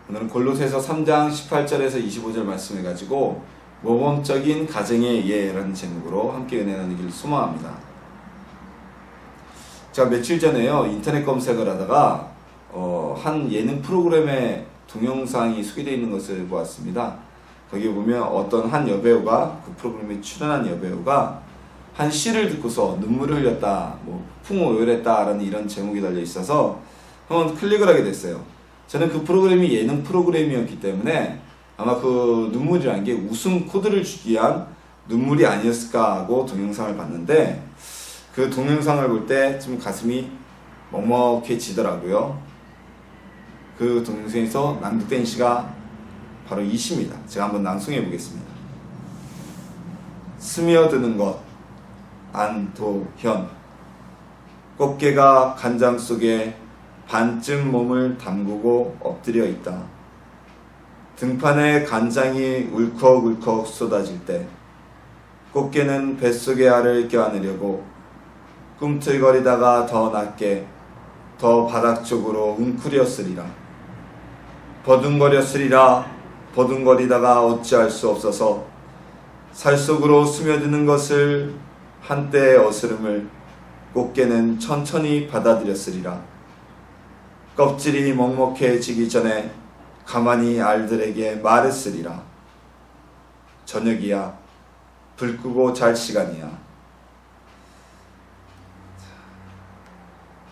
오늘은 골로새서 3장 18절에서 25절 말씀을 가지고 모범적인 가정의 예라는 제목으로 함께 은혜 나누기를 소망합니다. 제가 며칠 전에요 인터넷 검색을 하다가 한 예능 프로그램의 동영상이 소개되어 있는 것을 보았습니다. 거기에 보면 어떤 한 여배우가, 그 프로그램에 출연한 여배우가 한 시를 듣고서 눈물을 흘렸다, 풍오열했다 라는 이런 제목이 달려 있어서 한번 클릭을 하게 됐어요. 저는 그 프로그램이 예능 프로그램이었기 때문에 아마 그 눈물이라는 게 웃음 코드를 주기 위한 눈물이 아니었을까 하고 동영상을 봤는데, 그 동영상을 볼 때 좀 가슴이 먹먹해지더라고요. 그 동영상에서 낭독된 시가 바로 이 시입니다. 제가 한번 낭송해 보겠습니다. 스며드는 것, 안도현. 꽃게가 간장 속에 반쯤 몸을 담그고 엎드려 있다. 등판에 간장이 울컥울컥 쏟아질 때 꽃게는 뱃속의 알을 껴안으려고 꿈틀거리다가 더 낮게, 더 바닥 쪽으로 웅크렸으리라. 버둥거렸으리라. 버둥거리다가 어찌할 수 없어서 살 속으로 스며드는 것을, 한때의 어스름을 꽃게는 천천히 받아들였으리라. 껍질이 먹먹해지기 전에 가만히 알들에게 말했으리라. 저녁이야. 불 끄고 잘 시간이야.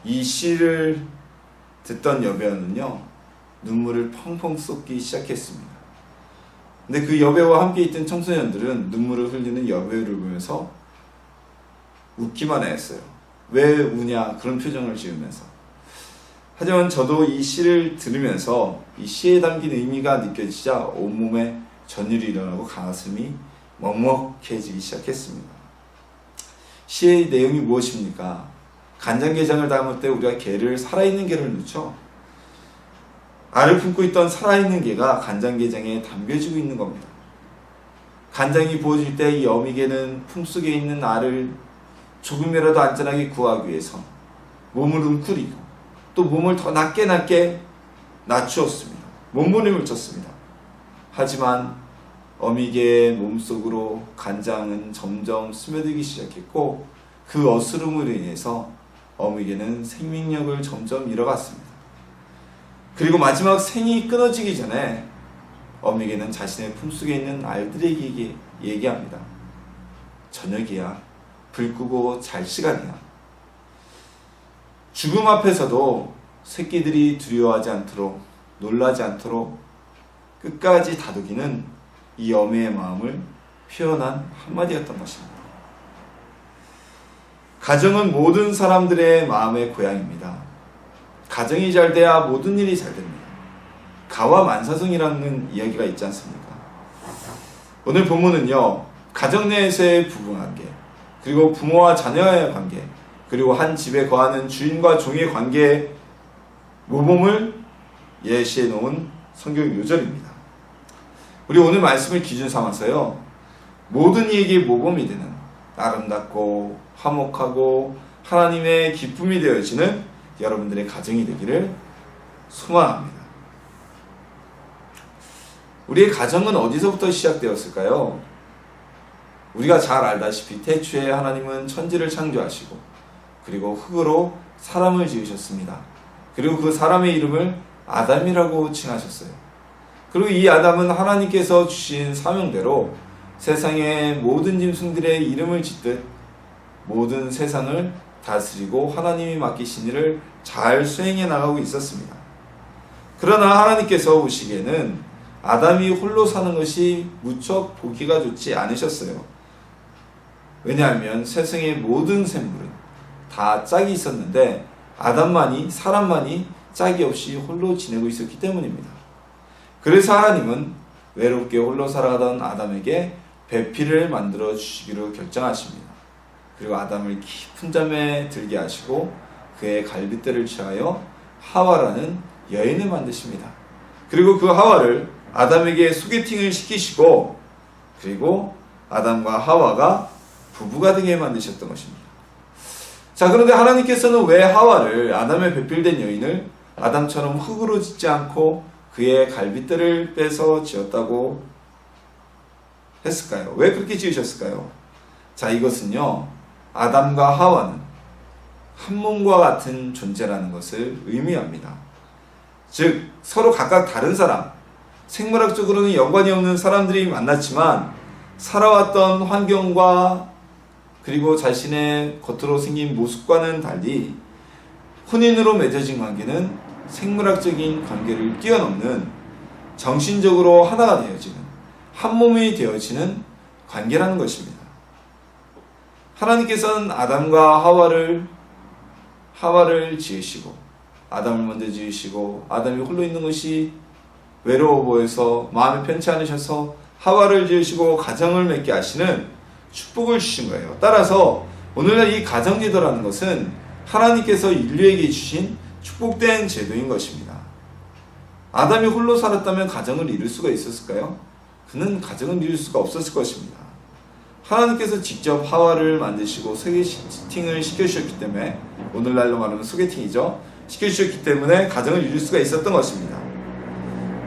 이 시를 듣던 여배우는요, 눈물을 펑펑 쏟기 시작했습니다. 근데 그 여배우와 함께 있던 청소년들은 눈물을 흘리는 여배우를 보면서 웃기만 했어요. 왜 우냐, 그런 표정을 지으면서. 하지만 저도 이 시를 들으면서 이 시에 담긴 의미가 느껴지자 온몸에 전율이 일어나고 가슴이 먹먹해지기 시작했습니다. 시의 내용이 무엇입니까? 간장게장을 담을 때 우리가 게를, 살아있는 게를 넣죠. 알을 품고 있던 살아있는 게가 간장게장에 담겨지고 있는 겁니다. 간장이 부어질 때 이 어미게는 품속에 있는 알을 조금이라도 안전하게 구하기 위해서 몸을 웅크리고 또 몸을 더 낮게 낮추었습니다. 몸부림을 쳤습니다. 하지만 어미개의 몸속으로 간장은 점점 스며들기 시작했고, 그 어스름으로 인해서 어미개는 생명력을 점점 잃어갔습니다. 그리고 마지막 생이 끊어지기 전에 어미개는 자신의 품속에 있는 알들에게 얘기합니다. 저녁이야. 불 끄고 잘 시간이야. 죽음 앞에서도 새끼들이 두려워하지 않도록, 놀라지 않도록 끝까지 다독이는 이 어미의 마음을 표현한 한마디였던 것입니다. 가정은 모든 사람들의 마음의 고향입니다. 가정이 잘 돼야 모든 일이 잘 됩니다. 가와 만사성이라는 이야기가 있지 않습니까? 오늘 본문은요, 가정 내에서의 부부관계, 그리고 부모와 자녀의 관계, 그리고 한 집에 거하는 주인과 종의 관계의 모범을 예시해 놓은 성경 요절입니다. 우리 오늘 말씀을 기준 삼아서요, 모든 이에게 모범이 되는 아름답고 화목하고 하나님의 기쁨이 되어지는 여러분들의 가정이 되기를 소망합니다. 우리의 가정은 어디서부터 시작되었을까요? 우리가 잘 알다시피 태초에 하나님은 천지를 창조하시고 그리고 흙으로 사람을 지으셨습니다. 그리고 그 사람의 이름을 아담이라고 칭하셨어요. 그리고 이 아담은 하나님께서 주신 사명대로 세상의 모든 짐승들의 이름을 짓듯 모든 세상을 다스리고 하나님이 맡기신 일을 잘 수행해 나가고 있었습니다. 그러나 하나님께서 오시기에는 아담이 홀로 사는 것이 무척 보기가 좋지 않으셨어요. 왜냐하면 세상의 모든 생물은 다 짝이 있었는데 사람만이 짝이 없이 홀로 지내고 있었기 때문입니다. 그래서 하나님은 외롭게 홀로 살아가던 아담에게 배필을 만들어 주시기로 결정하십니다. 그리고 아담을 깊은 잠에 들게 하시고 그의 갈빗대를 취하여 하와라는 여인을 만드십니다. 그리고 그 하와를 아담에게 소개팅을 시키시고, 그리고 아담과 하와가 부부가 되게 만드셨던 것입니다. 자, 그런데 하나님께서는 왜 하와를, 아담의 배필된 여인을 아담처럼 흙으로 짓지 않고 그의 갈빗대를 빼서 지었다고 했을까요? 왜 그렇게 지으셨을까요? 자, 이것은요, 아담과 하와는 한 몸과 같은 존재라는 것을 의미합니다. 즉, 서로 각각 다른 사람, 생물학적으로는 연관이 없는 사람들이 만났지만 살아왔던 환경과 그리고 자신의 겉으로 생긴 모습과는 달리 혼인으로 맺어진 관계는 생물학적인 관계를 뛰어넘는 정신적으로 하나가 되어지는 한 몸이 되어지는 관계라는 것입니다. 하나님께서는 아담과 하와를 지으시고 아담을 먼저 지으시고 아담이 홀로 있는 것이 외로워 보여서 마음이 편치 않으셔서 하와를 지으시고 가정을 맺게 하시는 축복을 주신 거예요. 따라서 오늘날 이 가정제도라는 것은 하나님께서 인류에게 주신 축복된 제도인 것입니다. 아담이 홀로 살았다면 가정을 이룰 수가 있었을까요? 그는 가정을 이룰 수가 없었을 것입니다. 하나님께서 직접 하와를 만드시고 소개팅을 시켜주셨기 때문에, 오늘날로 말하면 소개팅이죠, 시켜주셨기 때문에 가정을 이룰 수가 있었던 것입니다.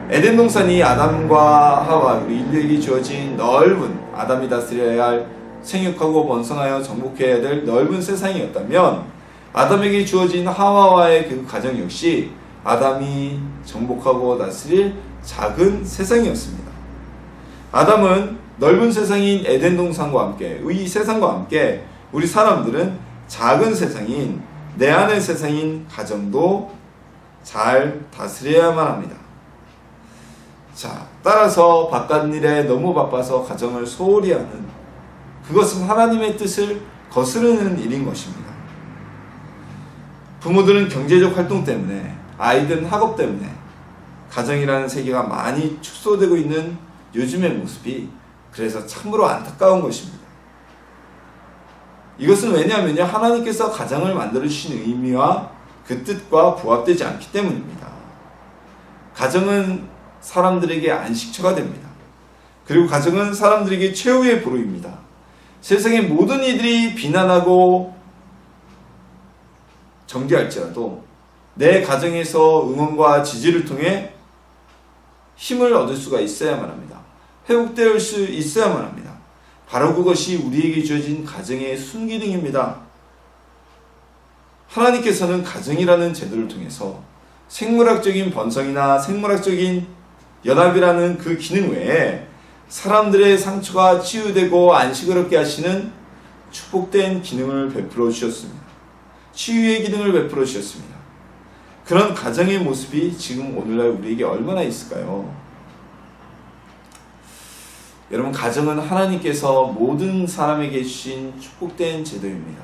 에덴 동산이 아담과 하와, 우리 인류에게 주어진 넓은, 아담이 다스려야 할 생육하고 번성하여 정복해야 될 넓은 세상이었다면, 아담에게 주어진 하와와의 그 가정 역시 아담이 정복하고 다스릴 작은 세상이었습니다. 아담은 넓은 세상인 에덴 동산과 함께, 이 세상과 함께 우리 사람들은 작은 세상인, 내 안의 세상인 가정도 잘 다스려야만 합니다. 자, 따라서 바깥 일에 너무 바빠서 가정을 소홀히 하는, 그것은 하나님의 뜻을 거스르는 일인 것입니다. 부모들은 경제적 활동 때문에, 아이들은 학업 때문에 가정이라는 세계가 많이 축소되고 있는 요즘의 모습이 그래서 참으로 안타까운 것입니다. 이것은 왜냐하면요, 하나님께서 가정을 만들어주신 의미와 그 뜻과 부합되지 않기 때문입니다. 가정은 사람들에게 안식처가 됩니다. 그리고 가정은 사람들에게 최후의 보루입니다. 세상의 모든 이들이 비난하고 정죄할지라도 내 가정에서 응원과 지지를 통해 힘을 얻을 수가 있어야만 합니다. 회복될 수 있어야만 합니다. 바로 그것이 우리에게 주어진 가정의 순기능입니다. 하나님께서는 가정이라는 제도를 통해서 생물학적인 번성이나 생물학적인 연합이라는 그 기능 외에 사람들의 상처가 치유되고 안식을 얻게 하시는 축복된 기능을 베풀어 주셨습니다. 치유의 기능을 베풀어 주셨습니다. 그런 가정의 모습이 지금 오늘날 우리에게 얼마나 있을까요? 여러분, 가정은 하나님께서 모든 사람에게 주신 축복된 제도입니다.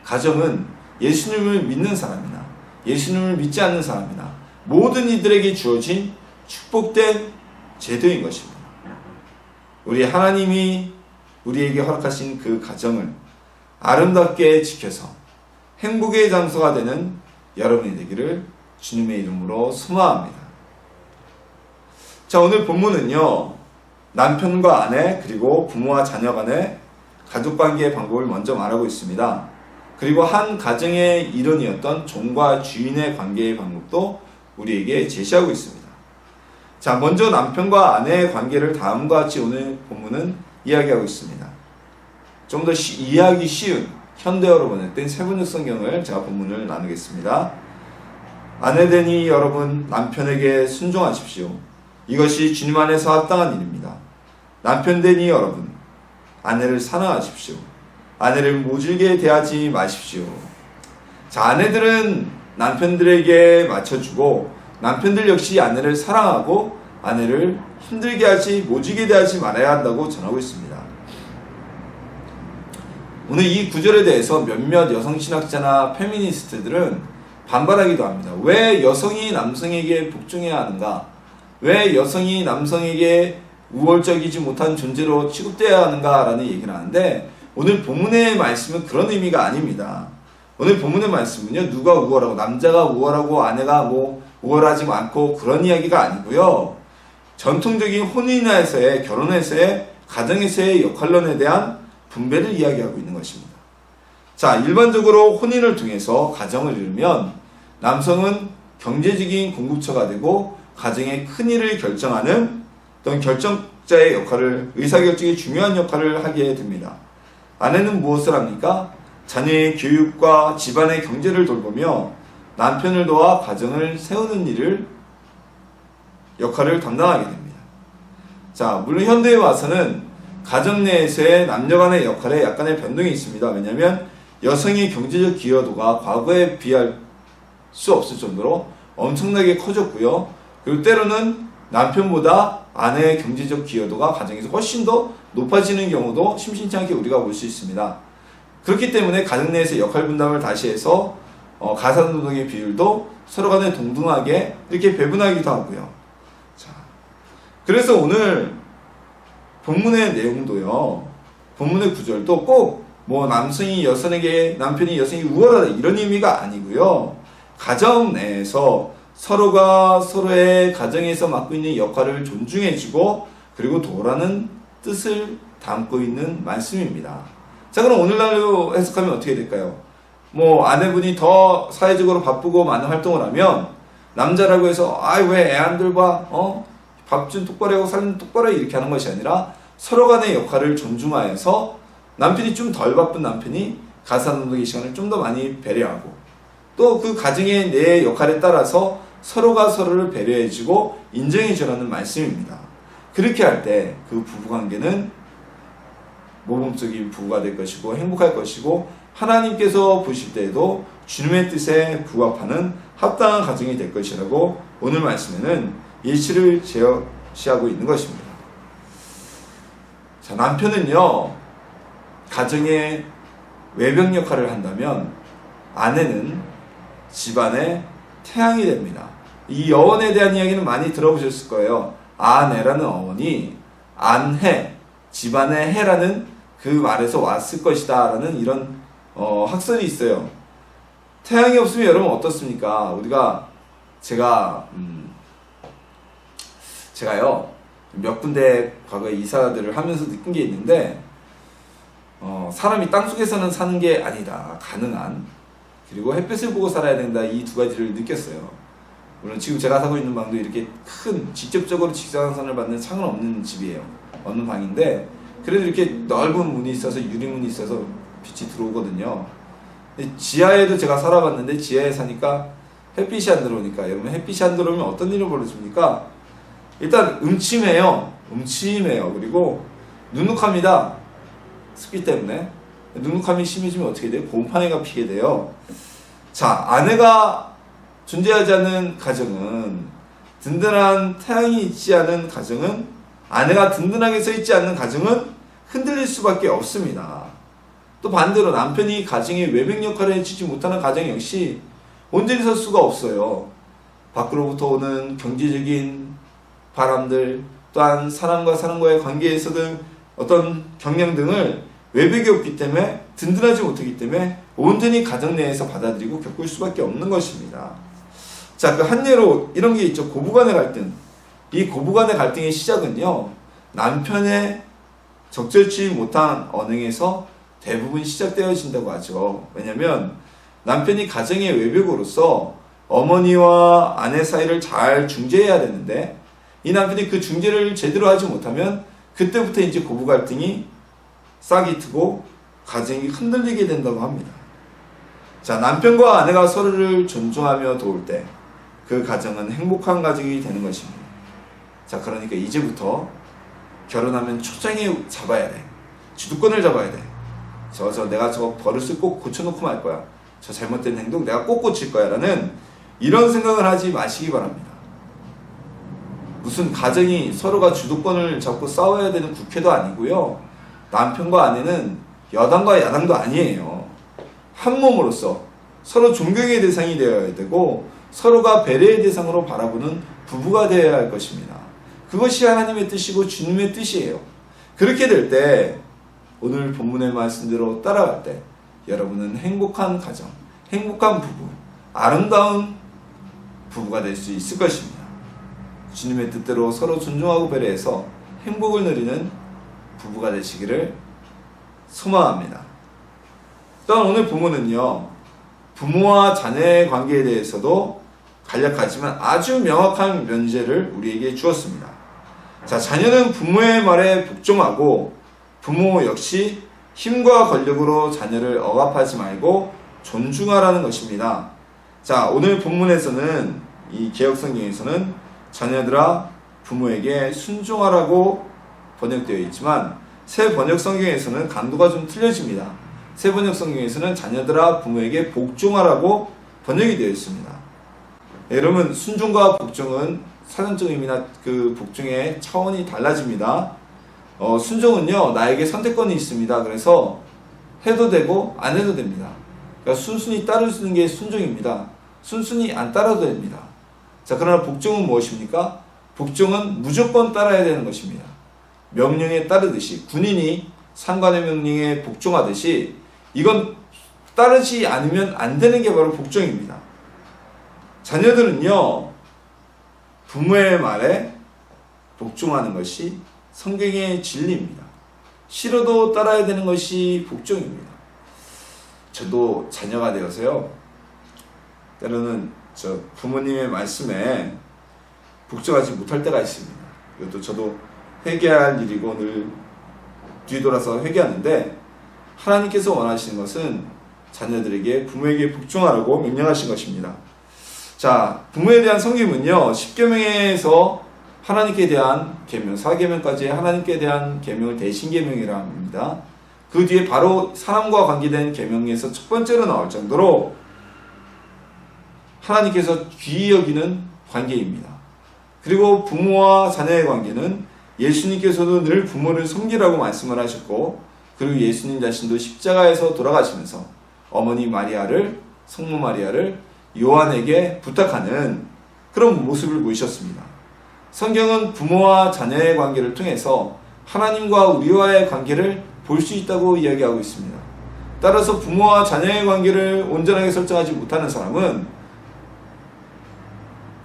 가정은 예수님을 믿는 사람이나 예수님을 믿지 않는 사람이나 모든 이들에게 주어진 축복된 제도인 것입니다. 우리 하나님이 우리에게 허락하신 그 가정을 아름답게 지켜서 행복의 장소가 되는 여러분이 되기를 주님의 이름으로 소망합니다. 자, 오늘 본문은요, 남편과 아내 그리고 부모와 자녀 간의 가족관계의 방법을 먼저 말하고 있습니다. 그리고 한 가정의 일원이었던 종과 주인의 관계의 방법도 우리에게 제시하고 있습니다. 자, 먼저 남편과 아내의 관계를 다음과 같이 오늘 본문은 이야기하고 있습니다. 좀 더 이해하기 쉬운 현대어로 번역된 세번역 성경을 제가 본문을 나누겠습니다. 아내되니 여러분, 남편에게 순종하십시오. 이것이 주님 안에서 합당한 일입니다. 남편되니 여러분, 아내를 사랑하십시오. 아내를 모질게 대하지 마십시오. 자, 아내들은 남편들에게 맞춰주고 남편들 역시 아내를 사랑하고 아내를 힘들게 하지, 모지게 대하지 말아야 한다고 전하고 있습니다. 오늘 이 구절에 대해서 몇몇 여성신학자나 페미니스트들은 반발하기도 합니다. 왜 여성이 남성에게 복종해야 하는가? 왜 여성이 남성에게 우월적이지 못한 존재로 취급되어야 하는가? 라는 얘기를 하는데, 오늘 본문의 말씀은 그런 의미가 아닙니다. 오늘 본문의 말씀은요, 누가 우월하고, 남자가 우월하고 아내가 우월하지 않고 그런 이야기가 아니고요, 전통적인 혼인에서의, 결혼에서의, 가정에서의 역할론에 대한 분배를 이야기하고 있는 것입니다. 자, 일반적으로 혼인을 통해서 가정을 이루면 남성은 경제적인 공급처가 되고 가정의 큰일을 결정하는 어떤 결정자의 역할을, 의사결정의 중요한 역할을 하게 됩니다. 아내는 무엇을 합니까? 자녀의 교육과 집안의 경제를 돌보며 남편을 도와 가정을 세우는 역할을 담당하게 됩니다. 자, 물론 현대에 와서는 가정 내에서의 남녀 간의 역할에 약간의 변동이 있습니다. 왜냐하면 여성의 경제적 기여도가 과거에 비할 수 없을 정도로 엄청나게 커졌고요. 그리고 때로는 남편보다 아내의 경제적 기여도가 가정에서 훨씬 더 높아지는 경우도 심심치 않게 우리가 볼 수 있습니다. 그렇기 때문에 가정 내에서 역할 분담을 다시 해서 가사노동의 비율도 서로 간에 동등하게 이렇게 배분하기도 하고요. 자, 그래서 오늘 본문의 내용도요, 본문의 구절도 꼭 뭐 남성이 여성에게, 남편이 여성이 우월하다 이런 의미가 아니고요. 가정 내에서 서로가 서로의 가정에서 맡고 있는 역할을 존중해주고 그리고 도라는 뜻을 담고 있는 말씀입니다. 자, 그럼 오늘날로 해석하면 어떻게 될까요? 뭐 아내분이 더 사회적으로 바쁘고 많은 활동을 하면 남자라고 해서 왜 애 안 돌봐? 밥 좀 똑바로 하고 살림 똑바로 해 이렇게 하는 것이 아니라 서로 간의 역할을 존중하여서 남편이 좀 덜 바쁜 남편이 가사노동의 시간을 좀 더 많이 배려하고 또 그 가정의 내 역할에 따라서 서로가 서로를 배려해주고 인정해주라는 말씀입니다. 그렇게 할 때 그 부부관계는 모범적인 부부가 될 것이고 행복할 것이고 하나님께서 보실 때에도 주님의 뜻에 부합하는 합당한 가정이 될 것이라고 오늘 말씀에는 예시를 제시하고 있는 것입니다. 자, 남편은요, 가정의 외병 역할을 한다면 아내는 집안의 태양이 됩니다. 이 여원에 대한 이야기는 많이 들어보셨을 거예요. 아내라는 어원이 안해, 집안의 해라는 그 말에서 왔을 것이다 라는 이런 학설이 있어요. 태양이 없으면 여러분 어떻습니까? 제가요 몇 군데 과거에 이사들을 하면서 느낀 게 있는데 사람이 땅속에서는 사는 게 아니다. 가능한. 그리고 햇빛을 보고 살아야 된다. 이 두 가지를 느꼈어요. 물론 지금 제가 사고 있는 방도 이렇게 큰 직접적으로 직사광선을 받는 창은 없는 집이에요. 없는 방인데 그래도 이렇게 넓은 문이 있어서 유리문이 있어서 빛이 들어오거든요. 지하에도 제가 살아봤는데 지하에 사니까 햇빛이 안 들어오니까 여러분 햇빛이 안 들어오면 어떤 일이 벌어집니까? 일단 음침해요. 그리고 눅눅합니다. 습기 때문에 눅눅함이 심해지면 어떻게 돼요? 곰팡이가 피게 돼요. 자, 아내가 존재하지 않는 가정은, 든든한 태양이 있지 않은 가정은, 아내가 든든하게 서 있지 않는 가정은 흔들릴 수밖에 없습니다. 또 반대로 남편이 가정의 외병 역할을 해주지 못하는 가정 역시 온전히 설 수가 없어요. 밖으로부터 오는 경제적인 바람들, 또한 사람과 사람과의 관계에서도 어떤 경향 등을 외벽이 없기 때문에 든든하지 못하기 때문에 온전히 가정 내에서 받아들이고 겪을 수밖에 없는 것입니다. 자, 그 한 예로 이런 게 있죠. 고부간의 갈등. 이 고부간의 갈등의 시작은요, 남편의 적절치 못한 언행에서 대부분 시작되어진다고 하죠. 왜냐면 남편이 가정의 외벽으로서 어머니와 아내 사이를 잘 중재해야 되는데 이 남편이 그 중재를 제대로 하지 못하면 그때부터 이제 고부 갈등이 싹이 트고 가정이 흔들리게 된다고 합니다. 자, 남편과 아내가 서로를 존중하며 도울 때 그 가정은 행복한 가정이 되는 것입니다. 자, 그러니까 이제부터 결혼하면 초장에 잡아야 돼. 주도권을 잡아야 돼. 내가 저 버릇을 꼭 고쳐놓고 말 거야. 저 잘못된 행동 내가 꼭 고칠 거야. 라는 이런 생각을 하지 마시기 바랍니다. 무슨 가정이 서로가 주도권을 잡고 싸워야 되는 국회도 아니고요. 남편과 아내는 여당과 야당도 아니에요. 한 몸으로서 서로 존경의 대상이 되어야 되고 서로가 배려의 대상으로 바라보는 부부가 되어야 할 것입니다. 그것이 하나님의 뜻이고 주님의 뜻이에요. 그렇게 될 때 오늘 본문의 말씀대로 따라갈 때 여러분은 행복한 가정, 행복한 부부, 아름다운 부부가 될 수 있을 것입니다. 주님의 뜻대로 서로 존중하고 배려해서 행복을 누리는 부부가 되시기를 소망합니다. 또한 오늘 본문은요, 부모와 자녀의 관계에 대해서도 간략하지만 아주 명확한 면제를 우리에게 주었습니다. 자, 자녀는 부모의 말에 복종하고 부모 역시 힘과 권력으로 자녀를 억압하지 말고 존중하라는 것입니다. 자, 오늘 본문에서는 이 개역성경에서는 자녀들아 부모에게 순종하라고 번역되어 있지만 새 번역성경에서는 강도가 좀 틀려집니다. 새 번역성경에서는 자녀들아 부모에게 복종하라고 번역이 되어 있습니다. 여러분, 순종과 복종은 사전적 의미나 그 복종의 차원이 달라집니다. 순종은요, 나에게 선택권이 있습니다. 그래서 해도 되고 안 해도 됩니다. 그러니까 순순히 따르는 게 순종입니다. 순순히 안 따라도 됩니다. 자, 그러나 복종은 무엇입니까? 복종은 무조건 따라야 되는 것입니다. 명령에 따르듯이, 군인이 상관의 명령에 복종하듯이 이건 따르지 않으면 안 되는 게 바로 복종입니다. 자녀들은요, 부모의 말에 복종하는 것이 성경의 진리입니다. 싫어도 따라야 되는 것이 복종입니다. 저도 자녀가 되어서요, 때로는 저 부모님의 말씀에 복종하지 못할 때가 있습니다. 이것도 저도 회개할 일이고 늘 뒤돌아서 회개하는데, 하나님께서 원하시는 것은 자녀들에게 부모에게 복종하라고 명령하신 것입니다. 자, 부모에 대한 성김은요, 10계명에서 하나님께 대한 계명, 4계명까지 하나님께 대한 계명을 대신 계명이라 합니다. 그 뒤에 바로 사람과 관계된 계명에서 첫 번째로 나올 정도로 하나님께서 귀히 여기는 관계입니다. 그리고 부모와 자녀의 관계는 예수님께서도 늘 부모를 섬기라고 말씀을 하셨고, 그리고 예수님 자신도 십자가에서 돌아가시면서 어머니 마리아를, 성모 마리아를 요한에게 부탁하는 그런 모습을 보이셨습니다. 성경은 부모와 자녀의 관계를 통해서 하나님과 우리와의 관계를 볼 수 있다고 이야기하고 있습니다. 따라서 부모와 자녀의 관계를 온전하게 설정하지 못하는 사람은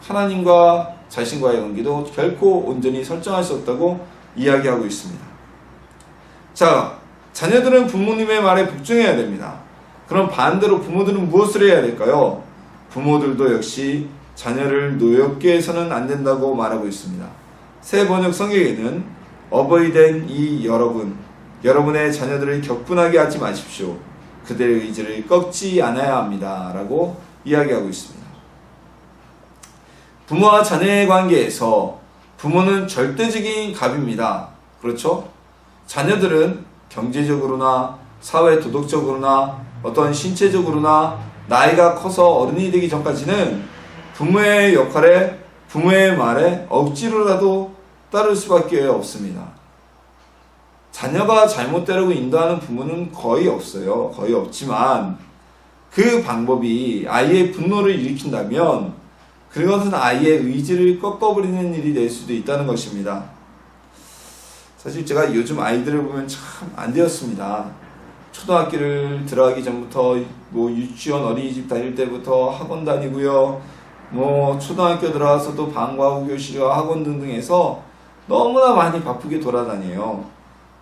하나님과 자신과의 관계도 결코 온전히 설정할 수 없다고 이야기하고 있습니다. 자, 자녀들은 부모님의 말에 복종해야 됩니다. 그럼 반대로 부모들은 무엇을 해야 될까요? 부모들도 역시 자녀를 노엽게 해서는 안 된다고 말하고 있습니다. 새 번역 성경에는 어버이 된 이 여러분의 자녀들을 격분하게 하지 마십시오. 그들의 의지를 꺾지 않아야 합니다. 라고 이야기하고 있습니다. 부모와 자녀의 관계에서 부모는 절대적인 갑입니다. 그렇죠? 자녀들은 경제적으로나 사회 도덕적으로나 어떤 신체적으로나 나이가 커서 어른이 되기 전까지는 부모의 역할에, 부모의 말에 억지로라도 따를 수밖에 없습니다. 자녀가 잘못되라고 인도하는 부모는 거의 없어요. 거의 없지만 그 방법이 아이의 분노를 일으킨다면 그것은 아이의 의지를 꺾어버리는 일이 될 수도 있다는 것입니다. 사실 제가 요즘 아이들을 보면 참 안 되었습니다. 초등학교를 들어가기 전부터 유치원 어린이집 다닐 때부터 학원 다니고요. 초등학교 들어와서도 방과후 교실과 학원 등등 해서 너무나 많이 바쁘게 돌아다녀요.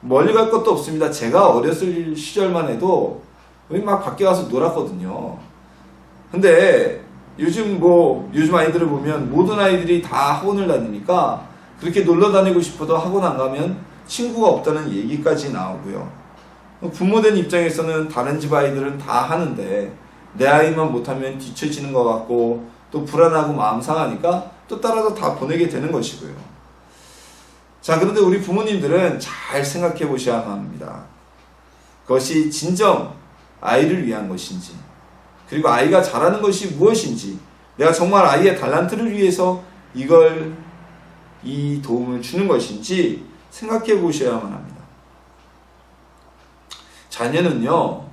멀리 갈 것도 없습니다. 제가 어렸을 시절만 해도 막 밖에 가서 놀았거든요. 근데 요즘 아이들을 보면 모든 아이들이 다 학원을 다니니까 그렇게 놀러 다니고 싶어도 학원 안 가면 친구가 없다는 얘기까지 나오고요. 부모된 입장에서는 다른 집 아이들은 다 하는데 내 아이만 못하면 뒤처지는 것 같고 또 불안하고 마음 상하니까 또 따라서 다 보내게 되는 것이고요. 자, 그런데 우리 부모님들은 잘 생각해 보셔야만 합니다. 그것이 진정 아이를 위한 것인지, 그리고 아이가 잘하는 것이 무엇인지, 내가 정말 아이의 달란트를 위해서 이 도움을 주는 것인지 생각해 보셔야만 합니다. 자녀는요,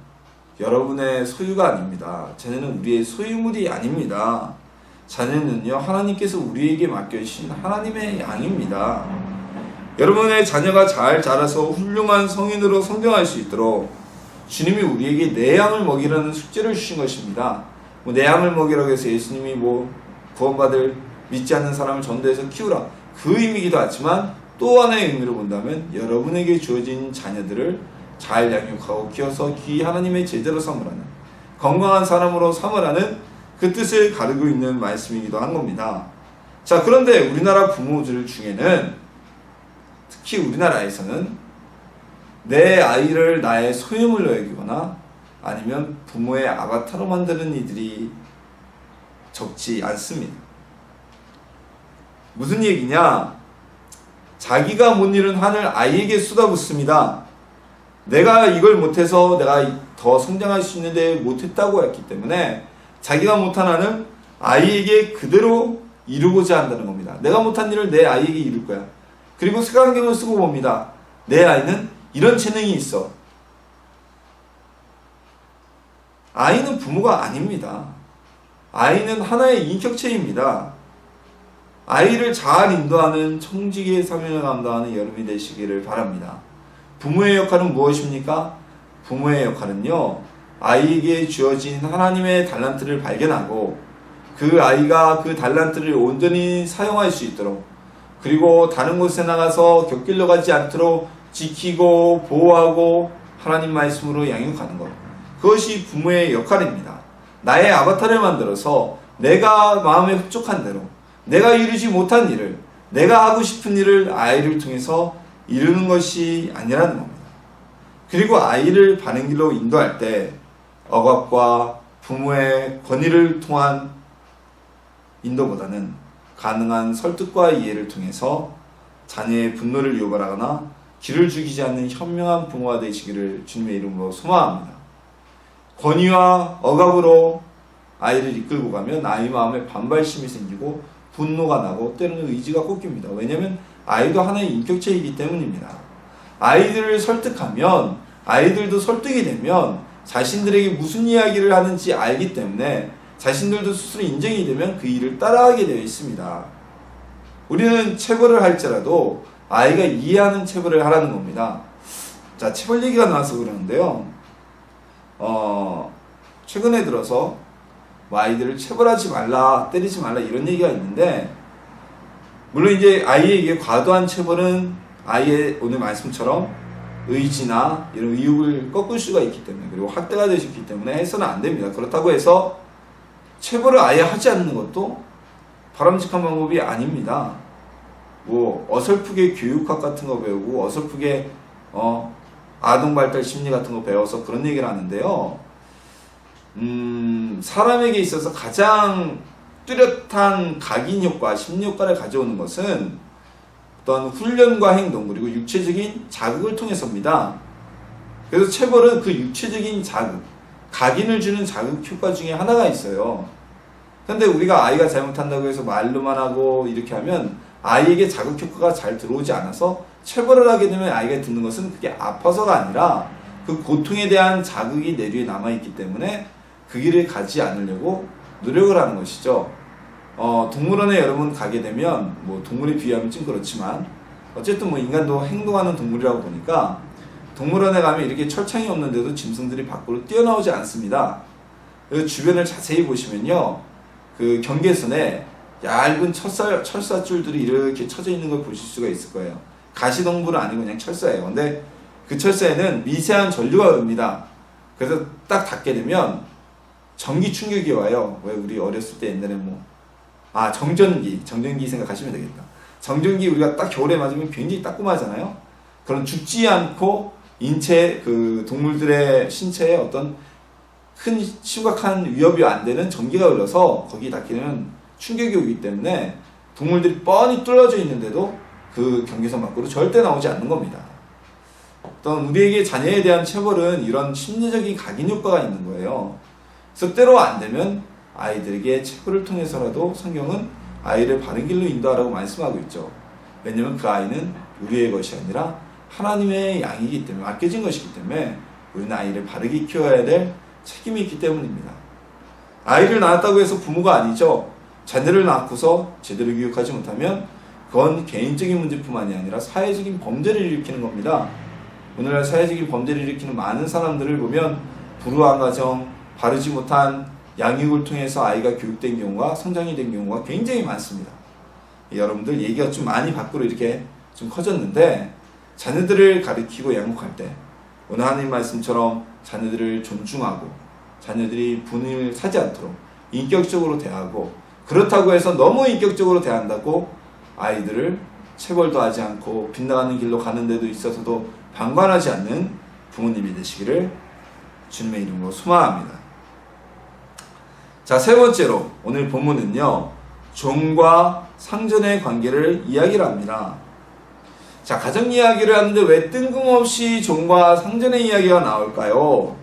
여러분의 소유가 아닙니다. 자녀는 우리의 소유물이 아닙니다. 자녀는요, 하나님께서 우리에게 맡겨주신 하나님의 양입니다. 여러분의 자녀가 잘 자라서 훌륭한 성인으로 성장할 수 있도록 주님이 우리에게 내 양을 먹이라는 숙제를 주신 것입니다. 내 양을 먹이라고 해서 예수님이 구원받을 믿지 않는 사람을 전도해서 키우라, 그 의미이기도 하지만 또 하나의 의미로 본다면 여러분에게 주어진 자녀들을 잘 양육하고 키워서 귀히 하나님의 제자로 삼으라는, 건강한 사람으로 삼으라는 그 뜻을 가르고 있는 말씀이기도 한 겁니다. 자, 그런데 우리나라 부모들 중에는, 특히 우리나라에서는 내 아이를 나의 소유물로 여기거나 아니면 부모의 아바타로 만드는 이들이 적지 않습니다. 무슨 얘기냐? 자기가 못 이룬 한을 아이에게 쏟아붓습니다. 내가 이걸 못해서 내가 더 성장할 수 있는데 못했다고 했기 때문에 자기가 못한 한을 아이에게 그대로 이루고자 한다는 겁니다. 내가 못한 일을 내 아이에게 이룰 거야. 그리고 색안경을 쓰고 봅니다. 내 아이는 이런 재능이 있어. 아이는 부모가 아닙니다. 아이는 하나의 인격체입니다. 아이를 잘 인도하는 청지기의 사명을 감당하는 여러분이 되시기를 바랍니다. 부모의 역할은 무엇입니까? 부모의 역할은요, 아이에게 주어진 하나님의 달란트를 발견하고 그 아이가 그 달란트를 온전히 사용할 수 있도록, 그리고 다른 곳에 나가서 곁길로 가지 않도록 지키고 보호하고 하나님 말씀으로 양육하는 것, 그것이 부모의 역할입니다. 나의 아바타를 만들어서 내가 마음에 흡족한 대로 내가 이루지 못한 일을, 내가 하고 싶은 일을 아이를 통해서 이루는 것이 아니라는 겁니다. 그리고 아이를 바른 길로 인도할 때 억압과 부모의 권위를 통한 인도보다는 가능한 설득과 이해를 통해서 자녀의 분노를 유발하거나 길을 죽이지 않는 현명한 부모가 되시기를 주님의 이름으로 소망합니다. 권위와 억압으로 아이를 이끌고 가면 아이 마음에 반발심이 생기고 분노가 나고 때로는 의지가 꺾입니다. 왜냐하면 아이도 하나의 인격체이기 때문입니다. 아이들을 설득하면 아이들도 설득이 되면 자신들에게 무슨 이야기를 하는지 알기 때문에 자신들도 스스로 인정이 되면 그 일을 따라하게 되어 있습니다. 우리는 체벌을 할지라도 아이가 이해하는 체벌을 하라는 겁니다. 자, 체벌 얘기가 나와서 그러는데요. 최근에 들어서 아이들을 체벌하지 말라, 때리지 말라 이런 얘기가 있는데, 물론 이제 아이에게 과도한 체벌은 아이의 오늘 말씀처럼 의지나 이런 의욕을 꺾을 수가 있기 때문에, 그리고 학대가 될 수 있기 때문에 해서는 안 됩니다. 그렇다고 해서 체벌을 아예 하지 않는 것도 바람직한 방법이 아닙니다. 뭐 어설프게 교육학 같은 거 배우고 어설프게 아동발달 심리 같은 거 배워서 그런 얘기를 하는데요. 사람에게 있어서 가장 뚜렷한 각인 효과, 심리 효과를 가져오는 것은 어떤 훈련과 행동, 그리고 육체적인 자극을 통해서입니다. 그래서 체벌은 그 육체적인 자극, 각인을 주는 자극 효과 중에 하나가 있어요. 근데 우리가 아이가 잘못한다고 해서 말로만 하고 이렇게 하면 아이에게 자극 효과가 잘 들어오지 않아서 체벌을 하게 되면 아이가 듣는 것은 그게 아파서가 아니라 그 고통에 대한 자극이 내류에 남아있기 때문에 그 길을 가지 않으려고 노력을 하는 것이죠. 동물원에 여러분 가게 되면, 뭐 동물에 비하면 좀 그렇지만 어쨌든 뭐 인간도 행동하는 동물이라고 보니까 동물원에 가면 이렇게 철창이 없는데도 짐승들이 밖으로 뛰어나오지 않습니다. 그래서 주변을 자세히 보시면요, 그 경계선에 얇은 철사줄들이 이렇게 쳐져 있는 걸 보실 수가 있을 거예요. 가시동물은 아니고 그냥 철사예요. 근데 그 철사에는 미세한 전류가 옵니다. 그래서 딱 닿게 되면 전기 충격이 와요. 왜 우리 어렸을 때 옛날에 정전기 생각하시면 되겠다. 정전기 우리가 딱 겨울에 맞으면 굉장히 따끔하잖아요. 그런 죽지 않고 인체, 그 동물들의 신체에 어떤 큰 심각한 위협이 안 되는 전기가 흘러서 거기에 닿기는 충격이 오기 때문에 동물들이 뻔히 뚫어져 있는데도 그 경계선 밖으로 절대 나오지 않는 겁니다. 어떤 우리에게 자녀에 대한 체벌은 이런 심리적인 각인 효과가 있는 거예요. 그래서 때로 안 되면 아이들에게 체벌을 통해서라도 성경은 아이를 바른 길로 인도하라고 말씀하고 있죠. 왜냐하면 그 아이는 우리의 것이 아니라 하나님의 양이기 때문에, 맡겨진 것이기 때문에 우리는 아이를 바르게 키워야 될 책임이 있기 때문입니다. 아이를 낳았다고 해서 부모가 아니죠. 자녀를 낳고서 제대로 교육하지 못하면 그건 개인적인 문제뿐만이 아니라 사회적인 범죄를 일으키는 겁니다. 오늘날 사회적인 범죄를 일으키는 많은 사람들을 보면 불우한 가정, 바르지 못한 양육을 통해서 아이가 교육된 경우가, 성장이 된 경우가 굉장히 많습니다. 여러분들 얘기가 좀 많이 밖으로 이렇게 좀 커졌는데, 자녀들을 가르치고 양육할 때 오늘 하나님 말씀처럼 자녀들을 존중하고 자녀들이 분을 사지 않도록 인격적으로 대하고, 그렇다고 해서 너무 인격적으로 대한다고 아이들을 체벌도 하지 않고 빗나가는 길로 가는 데도 있어서도 방관하지 않는 부모님이 되시기를 주님의 이름으로 소망합니다. 자, 세 번째로 오늘 본문은요, 종과 상전의 관계를 이야기를 합니다. 자, 가정 이야기를 하는데 왜 뜬금없이 종과 상전의 이야기가 나올까요?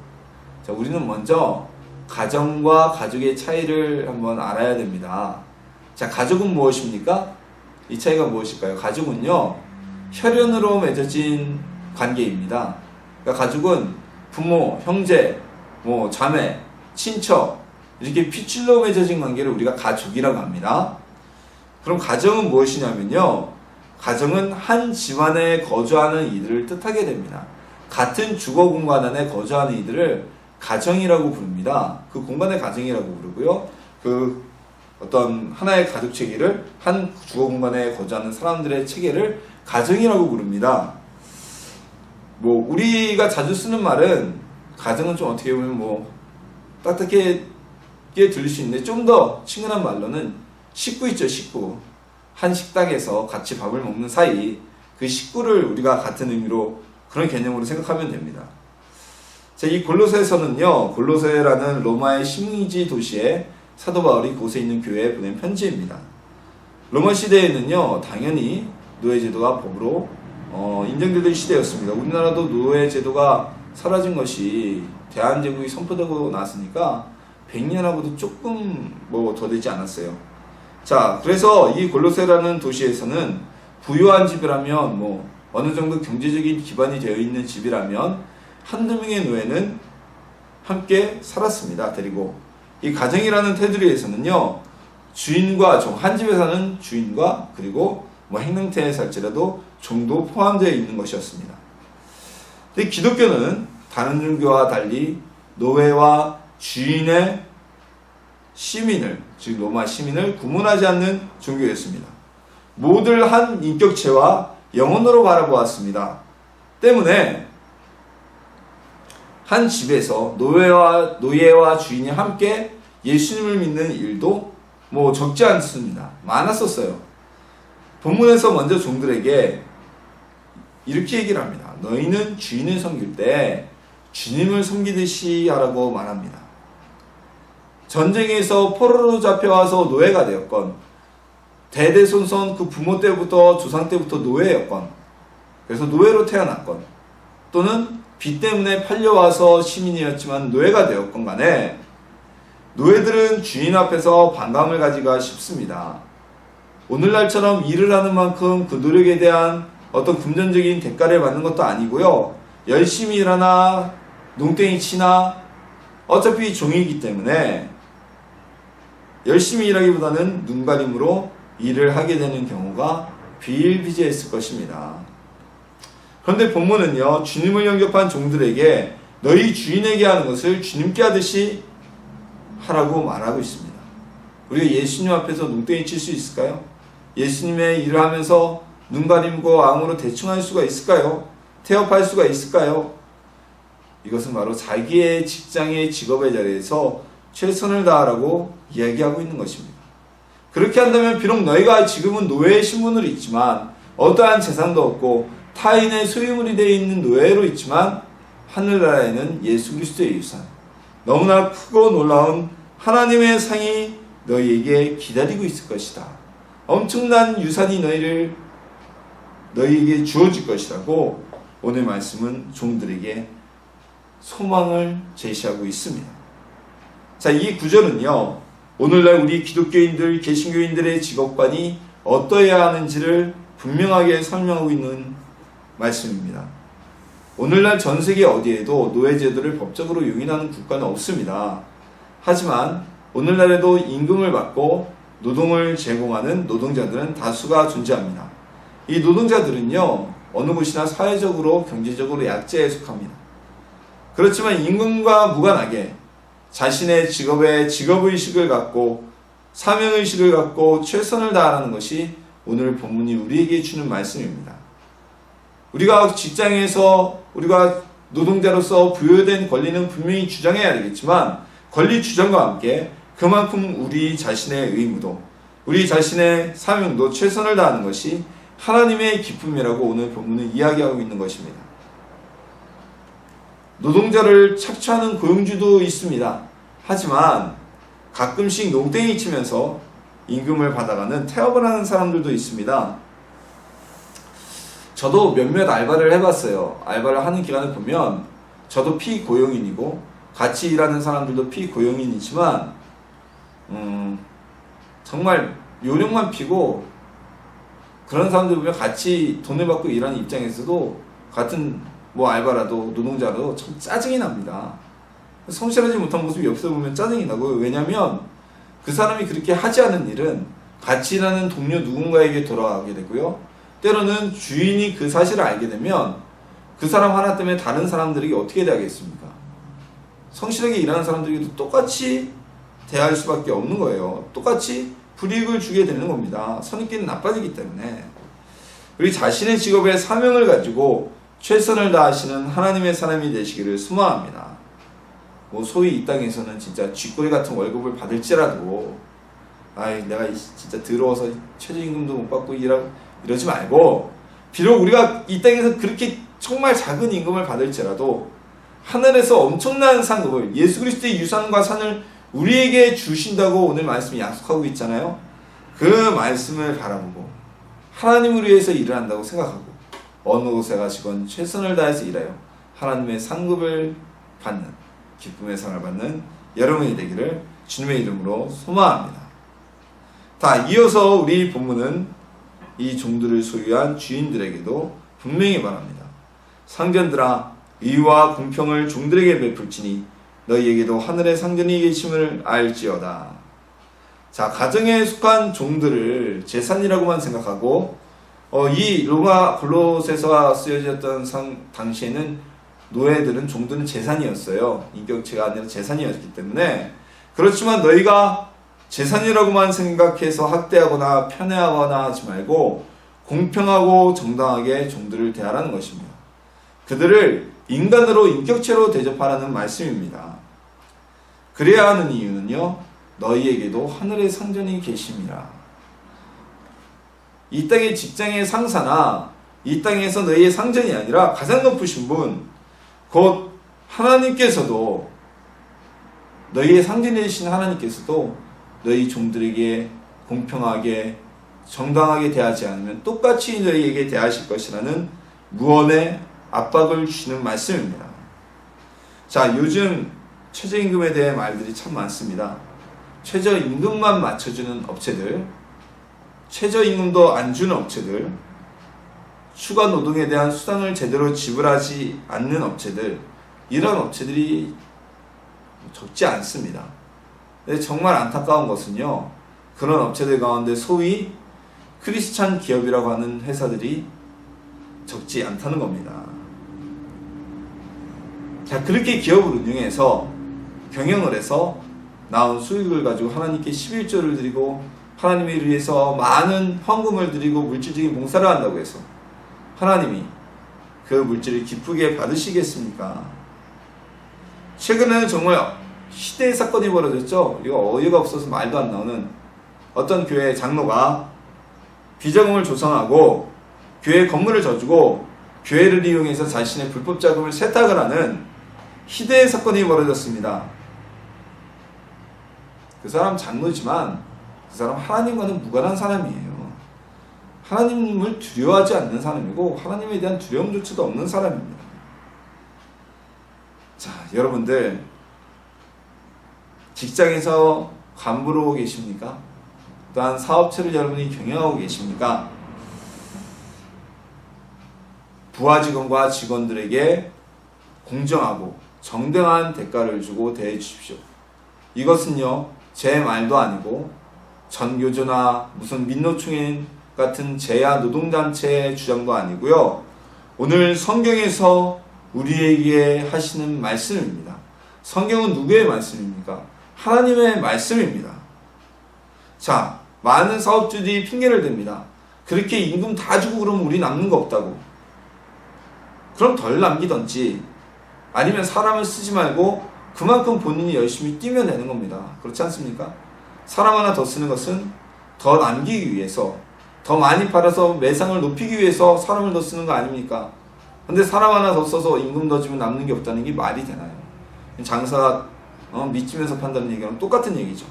자, 우리는 먼저 가정과 가족의 차이를 한번 알아야 됩니다. 자, 가족은 무엇입니까? 이 차이가 무엇일까요? 가족은요, 혈연으로 맺어진 관계입니다. 그러니까 가족은 부모, 형제, 자매, 친척, 이렇게 핏줄로 맺어진 관계를 우리가 가족이라고 합니다. 그럼 가정은 무엇이냐면요, 가정은 한 집안에 거주하는 이들을 뜻하게 됩니다. 같은 주거 공간 안에 거주하는 이들을 가정이라고 부릅니다. 그 공간을 가정이라고 부르고요. 그 어떤 하나의 가족 체계를, 한 주거 공간에 거주하는 사람들의 체계를 가정이라고 부릅니다. 우리가 자주 쓰는 말은, 가정은 좀 어떻게 보면 따뜻하게 들릴 수 있는데, 좀 더 친근한 말로는 식구 있죠, 식구. 한 식당에서 같이 밥을 먹는 사이, 그 식구를 우리가 같은 의미로, 그런 개념으로 생각하면 됩니다. 자, 이 골로새서는요, 골로새라는 로마의 식민지 도시에 사도 바울이 그곳에 있는 교회에 보낸 편지입니다. 로마 시대에는요, 당연히 노예제도가 법으로 인정되던 시대였습니다. 우리나라도 노예제도가 사라진 것이 대한제국이 선포되고 났으니까 100년하고도 조금 더 되지 않았어요. 자, 그래서 이 골로새라는 도시에서는 부유한 집이라면, 어느 정도 경제적인 기반이 되어 있는 집이라면 한두 명의 노예는 함께 살았습니다. 데리고. 이 가정이라는 테두리에서는요, 주인과 종, 한 집에 사는 주인과, 그리고 행랑태에 살지라도 종도 포함되어 있는 것이었습니다. 근데 기독교는 다른 종교와 달리 노예와 주인의 시민을, 즉 로마 시민을 구분하지 않는 종교였습니다. 모두를 한 인격체와 영혼으로 바라보았습니다. 때문에 한 집에서 노예와 주인이 함께 예수님을 믿는 일도 적지 않습니다. 많았었어요. 본문에서 먼저 종들에게 이렇게 얘기를 합니다. 너희는 주인을 섬길 때 주님을 섬기듯이 하라고 말합니다. 전쟁에서 포로로 잡혀와서 노예가 되었건, 대대손손 그 부모 때부터 조상 때부터 노예였건, 그래서 노예로 태어났건, 또는 빚 때문에 팔려와서 시민이었지만 노예가 되었건 간에, 노예들은 주인 앞에서 반감을 가지기가 쉽습니다. 오늘날처럼 일을 하는 만큼 그 노력에 대한 어떤 금전적인 대가를 받는 것도 아니고요, 열심히 일하나 농땡이 치나 어차피 종이기 때문에 열심히 일하기보다는 눈가림으로 일을 하게 되는 경우가 비일비재했을 것입니다. 그런데 본문은요, 주님을 영접한 종들에게 너희 주인에게 하는 것을 주님께 하듯이 하라고 말하고 있습니다. 우리가 예수님 앞에서 눈땡이 칠 수 있을까요? 예수님의 일을 하면서 눈 가림고 암으로 대충 할 수가 있을까요? 태업할 수가 있을까요? 이것은 바로 자기의 직장의 직업의 자리에서 최선을 다하라고 이야기하고 있는 것입니다. 그렇게 한다면 비록 너희가 지금은 노예의 신분으로 있지만, 어떠한 재산도 없고 타인의 소유물이 되어 있는 노예로 있지만, 하늘나라에는 예수 그리스도의 유산, 너무나 크고 놀라운 하나님의 상이 너희에게 기다리고 있을 것이다. 엄청난 유산이 너희에게 주어질 것이라고 오늘 말씀은 종들에게 소망을 제시하고 있습니다. 자, 이 구절은요, 오늘날 우리 기독교인들, 개신교인들의 직업관이 어떠해야 하는지를 분명하게 설명하고 있는 말씀입니다. 오늘날 전 세계 어디에도 노예제도를 법적으로 용인하는 국가는 없습니다. 하지만 오늘날에도 임금을 받고 노동을 제공하는 노동자들은 다수가 존재합니다. 이 노동자들은요, 어느 곳이나 사회적으로, 경제적으로 약자에 속합니다. 그렇지만 임금과 무관하게 자신의 직업에 직업의식을 갖고 사명의식을 갖고 최선을 다하는 것이 오늘 본문이 우리에게 주는 말씀입니다. 우리가 직장에서 우리가 노동자로서 부여된 권리는 분명히 주장해야 되겠지만, 권리 주장과 함께 그만큼 우리 자신의 의무도, 우리 자신의 사명도 최선을 다하는 것이 하나님의 기쁨이라고 오늘 본문은 이야기하고 있는 것입니다. 노동자를 착취하는 고용주도 있습니다. 하지만 가끔씩 농땡이 치면서 임금을 받아가는 태업을 하는 사람들도 있습니다. 저도 몇몇 알바를 해봤어요. 알바를 하는 기간을 보면 저도 피고용인이고 같이 일하는 사람들도 피고용인이지만 정말 요령만 피고 그런 사람들 보면 같이 돈을 받고 일하는 입장에서도 같은 알바라도 노동자라도 참 짜증이 납니다. 성실하지 못한 모습이 옆에서 보면 짜증이 나고요. 왜냐하면 그 사람이 그렇게 하지 않은 일은 같이 일하는 동료 누군가에게 돌아가게 되고요. 때로는 주인이 그 사실을 알게 되면 그 사람 하나 때문에 다른 사람들에게 어떻게 대하겠습니까? 성실하게 일하는 사람들에게도 똑같이 대할 수밖에 없는 거예요. 똑같이 불이익을 주게 되는 겁니다. 선입견이 나빠지기 때문에. 우리 자신의 직업의 사명을 가지고 최선을 다하시는 하나님의 사람이 되시기를 소망합니다. 소위 이 땅에서는 진짜 쥐꼬리 같은 월급을 받을지라도 내가 진짜 더러워서 최저임금도 못 받고 이러지 말고, 비록 우리가 이 땅에서 그렇게 정말 작은 임금을 받을지라도 하늘에서 엄청난 상급을, 예수 그리스도의 유산과 산을 우리에게 주신다고 오늘 말씀이 약속하고 있잖아요. 그 말씀을 바라보고 하나님을 위해서 일을 한다고 생각하고 어느 곳에 가시건 최선을 다해서 일하여 하나님의 상급을 받는, 기쁨의 상을 받는 여러분이 되기를 주님의 이름으로 소망합니다. 이어서 우리 본문은 이 종들을 소유한 주인들에게도 분명히 말합니다. 상전들아, 의와 공평을 종들에게 베풀지니 너희에게도 하늘의 상전이 계심을 알지어다. 가정에 속한 종들을 재산이라고만 생각하고 이 로마 골로새서가 쓰여졌던 당시에는 노예들은, 종들은 재산이었어요. 인격체가 아니라 재산이었기 때문에. 그렇지만 너희가 재산이라고만 생각해서 학대하거나 편애하거나 하지 말고 공평하고 정당하게 종들을 대하라는 것입니다. 그들을 인간으로, 인격체로 대접하라는 말씀입니다. 그래야 하는 이유는요, 너희에게도 하늘의 상전이 계심이라. 이 땅의 직장의 상사나 이 땅에서 너희의 상전이 아니라 가장 높으신 분, 곧 하나님께서도, 너희의 상전이 되신 하나님께서도 너희 종들에게 공평하게 정당하게 대하지 않으면 똑같이 너희에게 대하실 것이라는 무언의 압박을 주시는 말씀입니다. 요즘 최저임금에 대해 말들이 참 많습니다. 최저임금만 맞춰주는 업체들, 최저임금도 안 주는 업체들, 추가 노동에 대한 수당을 제대로 지불하지 않는 업체들, 이런 업체들이 적지 않습니다. 근데 정말 안타까운 것은요, 그런 업체들 가운데 소위 크리스찬 기업이라고 하는 회사들이 적지 않다는 겁니다. 그렇게 기업을 운영해서 경영을 해서 나온 수익을 가지고 하나님께 11조를 드리고 하나님을 위해서 많은 헌금을 드리고 물질적인 봉사를 한다고 해서 하나님이 그 물질을 기쁘게 받으시겠습니까? 최근에는 정말 시대의 사건이 벌어졌죠. 이거 어이가 없어서 말도 안 나오는, 어떤 교회 장로가 비자금을 조성하고 교회 건물을 져주고 교회를 이용해서 자신의 불법 자금을 세탁을 하는 희대의 사건이 벌어졌습니다. 그 사람 장로지만 그 사람 하나님과는 무관한 사람이에요. 하나님을 두려워하지 않는 사람이고 하나님에 대한 두려움조차도 없는 사람입니다. 여러분들 직장에서 간부로 계십니까? 또한 사업체를 여러분이 경영하고 계십니까? 부하 직원과 직원들에게 공정하고 정당한 대가를 주고 대해 주십시오. 이것은요, 제 말도 아니고 전교조나 무슨 민노총회 같은 제야 노동단체의 주장도 아니고요, 오늘 성경에서 우리에게 하시는 말씀입니다. 성경은 누구의 말씀입니까? 하나님의 말씀입니다. 많은 사업주들이 핑계를 댑니다. 그렇게 임금 다 주고 그러면 우리 남는 거 없다고. 그럼 덜 남기던지, 아니면 사람을 쓰지 말고 그만큼 본인이 열심히 뛰면 되는 겁니다. 그렇지 않습니까? 사람 하나 더 쓰는 것은 더 남기기 위해서, 더 많이 팔아서 매상을 높이기 위해서 사람을 더 쓰는 거 아닙니까? 근데 사람 하나 더 써서 임금 더 주면 남는 게 없다는 게 말이 되나요? 장사 밑지면서 판다는 얘기랑 똑같은 얘기죠.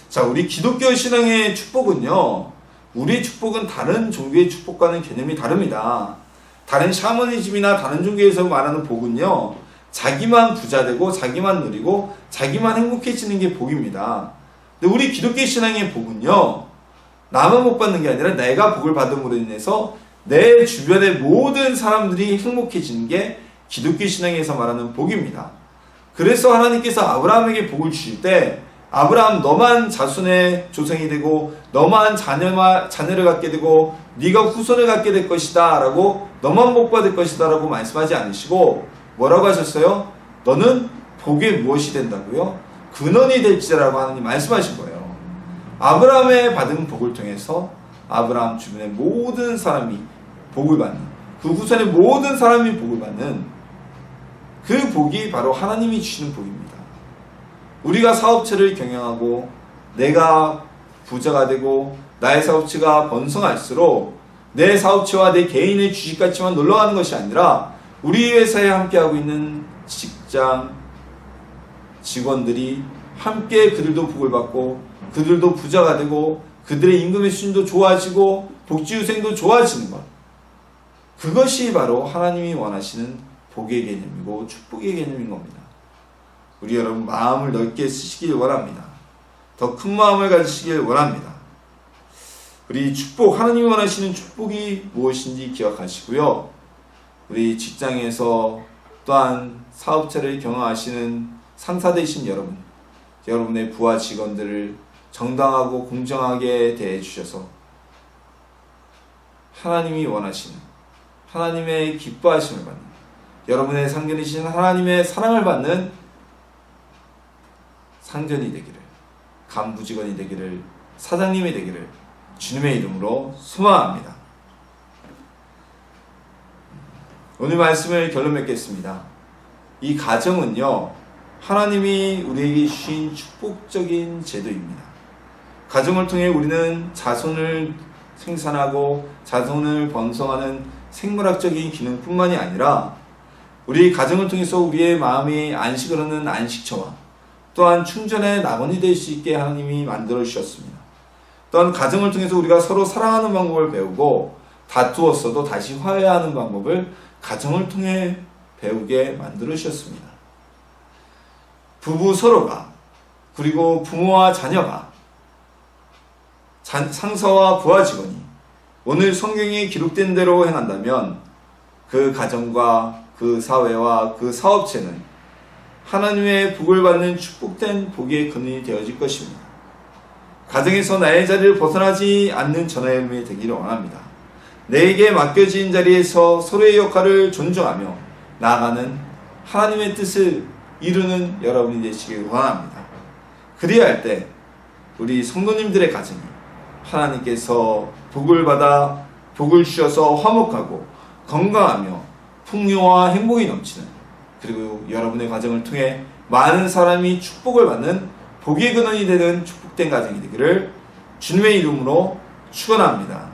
자, 우리 기독교 신앙의 축복은요, 우리의 축복은 다른 종교의 축복과는 개념이 다릅니다. 다른 샤머니즘이나 다른 종교에서 말하는 복은요, 자기만 부자 되고 자기만 누리고 자기만 행복해지는 게 복입니다. 근데 우리 기독교 신앙의 복은요, 나만 못 받는 게 아니라 내가 복을 받음으로 인해서 내 주변의 모든 사람들이 행복해지는 게 기독교 신앙에서 말하는 복입니다. 그래서 하나님께서 아브라함에게 복을 주실 때, 아브라함 너만 자손의 조상이 되고 너만 자녀를 갖게 되고 네가 후손을 갖게 될 것이다 라고, 너만 복 받을 것이다 라고 말씀하지 않으시고 뭐라고 하셨어요? 너는 복의 무엇이 된다고요? 근원이 될지라고 하나님 말씀하신 거예요. 아브라함의 받은 복을 통해서 아브라함 주변의 모든 사람이 복을 받는, 그 후손의 모든 사람이 복을 받는 그 복이 바로 하나님이 주시는 복입니다. 우리가 사업체를 경영하고 내가 부자가 되고 나의 사업체가 번성할수록 내 사업체와 내 개인의 주식가치만 놀러가는 것이 아니라 우리 회사에 함께하고 있는 직장 직원들이 함께 그들도 복을 받고 그들도 부자가 되고 그들의 임금의 수준도 좋아지고 복지후생도 좋아지는 것, 그것이 바로 하나님이 원하시는 복의 개념이고 축복의 개념인 겁니다. 우리 여러분 마음을 넓게 쓰시길 원합니다. 더 큰 마음을 가지시길 원합니다. 우리 축복, 하나님이 원하시는 축복이 무엇인지 기억하시고요. 우리 직장에서 또한 사업체를 경영하시는 상사 되신 여러분, 여러분의 부하 직원들을 정당하고 공정하게 대해주셔서 하나님이 원하시는, 하나님의 기뻐하심을 받는, 여러분의 상전이신 하나님의 사랑을 받는 상전이 되기를, 간부직원이 되기를, 사장님이 되기를 주님의 이름으로 소망합니다. 오늘 말씀을 결론 맺겠습니다. 이 가정은요, 하나님이 우리에게 주신 축복적인 제도입니다. 가정을 통해 우리는 자손을 생산하고 자손을 번성하는 생물학적인 기능뿐만이 아니라 우리 가정을 통해서 우리의 마음이 안식을 하는 안식처와 또한 충전의 낙원이 될 수 있게 하나님이 만들어 주셨습니다. 또한 가정을 통해서 우리가 서로 사랑하는 방법을 배우고 다투었어도 다시 화해하는 방법을 가정을 통해 배우게 만들어 주셨습니다. 부부 서로가, 그리고 부모와 자녀가, 상사와 부하 직원이 오늘 성경에 기록된 대로 행한다면 그 가정과 그 사회와 그 사업체는 하나님의 복을 받는 축복된 복의 근원이 되어질 것입니다. 가정에서 나의 자리를 벗어나지 않는 전화의 열매 되기를 원합니다. 내게 맡겨진 자리에서 서로의 역할을 존중하며 나아가는 하나님의 뜻을 이루는 여러분이 되시길 원합니다. 그리할 때 우리 성도님들의 가정이 하나님께서 복을 받아 복을 주셔서 화목하고 건강하며 풍요와 행복이 넘치는, 그리고 여러분의 가정을 통해 많은 사람이 축복을 받는 복의 근원이 되는 축복된 가정이 되기를 주님의 이름으로 축원합니다.